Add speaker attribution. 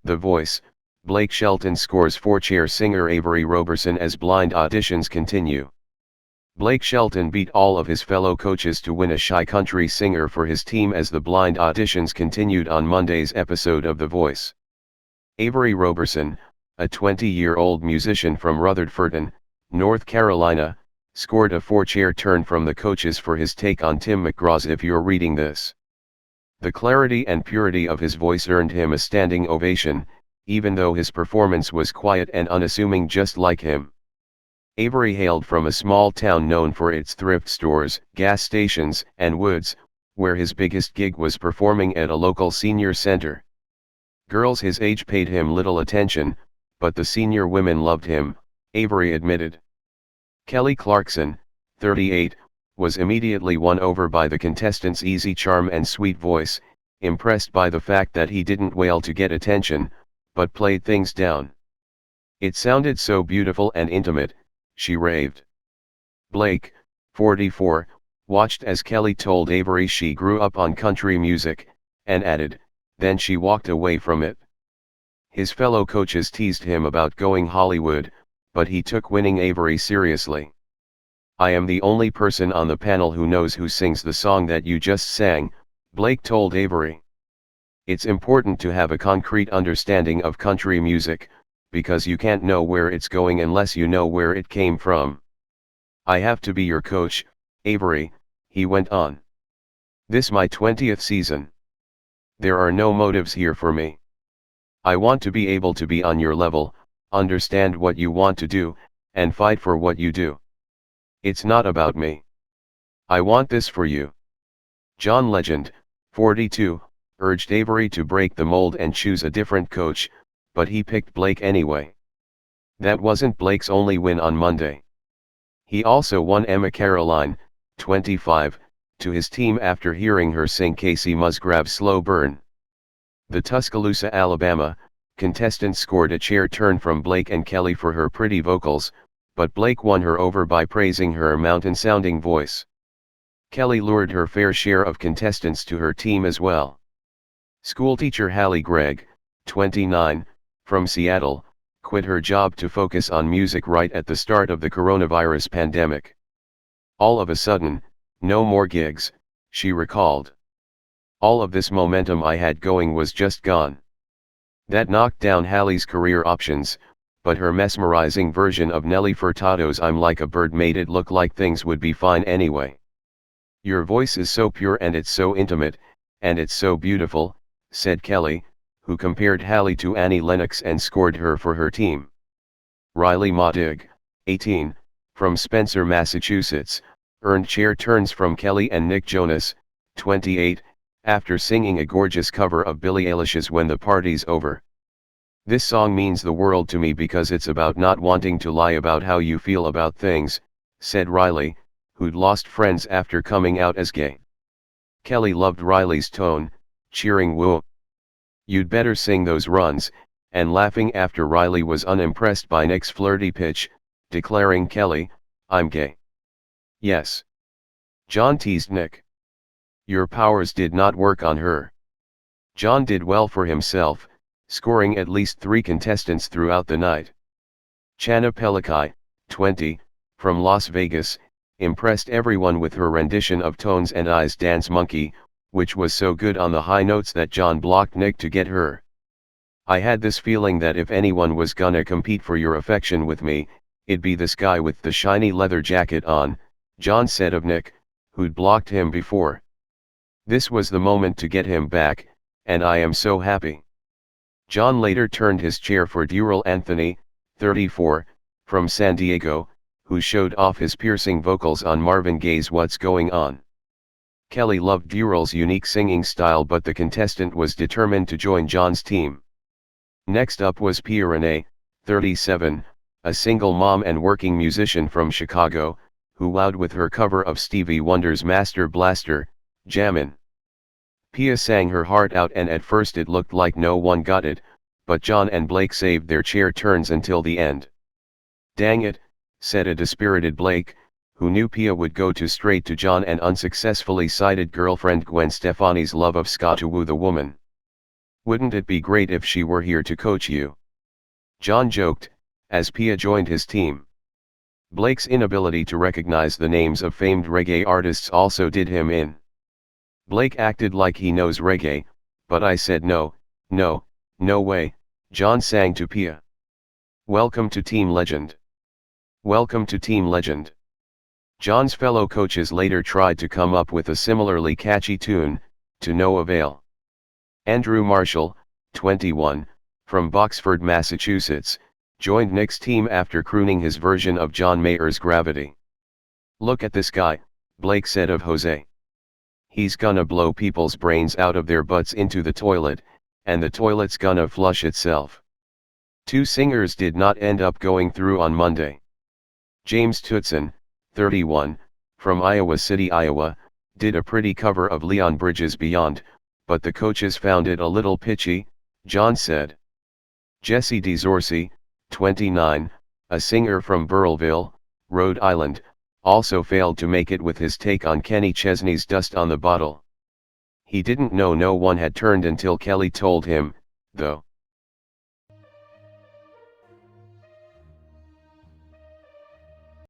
Speaker 1: The Voice, Blake Shelton scores for chair singer Avery Roberson as blind auditions continue. Blake Shelton beat all of his fellow coaches to win a shy country singer for his team as the blind auditions continued on Monday's episode of The Voice. Avery Roberson, a 20-year-old musician from Rutherford, North Carolina, scored a 4-chair turn from the coaches for his take on Tim McGraw's If You're Reading This. The clarity and purity of his voice earned him a standing ovation, even though his performance was quiet and unassuming just like him. Avery hailed from a small town known for its thrift stores, gas stations, and woods, where his biggest gig was performing at a local senior center. Girls his age paid him little attention, but the senior women loved him, Avery admitted. Kelly Clarkson, 38, was immediately won over by the contestant's easy charm and sweet voice, impressed by the fact that he didn't wail to get attention, but played things down. "It sounded so beautiful and intimate," she raved. Blake, 44, watched as Kelly told Avery she grew up on country music, and added, "Then she walked away from it." His fellow coaches teased him about going Hollywood, but he took winning Avery seriously. "I am the only person on the panel who knows who sings the song that you just sang," Blake told Avery. "It's important to have a concrete understanding of country music, because you can't know where it's going unless you know where it came from. I have to be your coach, Avery," he went on. "This my 20th season. There are no motives here for me. I want to be able to be on your level, understand what you want to do, and fight for what you do. It's not about me. I want this for you." John Legend, 42, urged Avery to break the mold and choose a different coach, but he picked Blake anyway. That wasn't Blake's only win on Monday. He also won Emma Caroline, 25, to his team after hearing her sing Casey Musgrave's Slow Burn. The Tuscaloosa, Alabama, contestant scored a chair turn from Blake and Kelly for her pretty vocals, but Blake won her over by praising her mountain-sounding voice. Kelly lured her fair share of contestants to her team as well. Schoolteacher Hallie Gregg, 29, from Seattle, quit her job to focus on music right at the start of the coronavirus pandemic. "All of a sudden, no more gigs," she recalled. "All of this momentum I had going was just gone." That knocked down Hallie's career options, but her mesmerizing version of Nelly Furtado's I'm Like a Bird made it look like things would be fine anyway. "Your voice is so pure and it's so intimate, and it's so beautiful," said Kelly, who compared Hallie to Annie Lennox and scored her for her team. Riley Modig, 18, from Spencer, Massachusetts, earned chair turns from Kelly and Nick Jonas, 28, after singing a gorgeous cover of Billie Eilish's When the Party's Over. "This song means the world to me because it's about not wanting to lie about how you feel about things," said Riley, who'd lost friends after coming out as gay. Kelly loved Riley's tone, cheering "Whoa. You'd better sing those runs," and laughing after Riley was unimpressed by Nick's flirty pitch, declaring Kelly, "I'm gay." "Yes." John teased Nick. "Your powers did not work on her." John did well for himself, scoring at least 3 contestants throughout the night. Chana Pelikai, 20, from Las Vegas, impressed everyone with her rendition of Tones and I's Dance Monkey, which was so good on the high notes that John blocked Nick to get her. "I had this feeling that if anyone was gonna compete for your affection with me, it'd be this guy with the shiny leather jacket on," John said of Nick, who'd blocked him before. "This was the moment to get him back, and I am so happy." John later turned his chair for Dural Anthony, 34, from San Diego, who showed off his piercing vocals on Marvin Gaye's What's Going On. Kelly loved Dural's unique singing style, but the contestant was determined to join John's team. Next up was Pia Renee, 37, a single mom and working musician from Chicago, who wowed with her cover of Stevie Wonder's Master Blaster, Jammin'. Pia sang her heart out and at first it looked like no one got it, but John and Blake saved their chair turns until the end. "Dang it," said a dispirited Blake, who knew Pia would go straight to John and unsuccessfully cited girlfriend Gwen Stefani's love of ska to woo the woman. Wouldn't it be great if she were here to coach you? John joked, as Pia joined his team. Blake's inability to recognize the names of famed reggae artists also did him in. Blake acted like he knows reggae, but I said no way, John sang to Pia. Welcome to Team Legend. Welcome to Team Legend. John's fellow coaches later tried to come up with a similarly catchy tune, to no avail. Andrew Marshall, 21, from Boxford, Massachusetts, joined Nick's team after crooning his version of John Mayer's Gravity. Look at this guy, Blake said of Jose. He's gonna blow people's brains out of their butts into the toilet, and the toilet's gonna flush itself. Two singers did not end up going through on Monday. James Tootson, 31, from Iowa City, Iowa, did a pretty cover of Leon Bridges' Beyond, but the coaches found it a little pitchy, John said. Jesse DeZorsi, 29, a singer from Burrillville, Rhode Island, also failed to make it with his take on Kenny Chesney's Dust on the Bottle. He didn't know no one had turned until Kelly told him, though.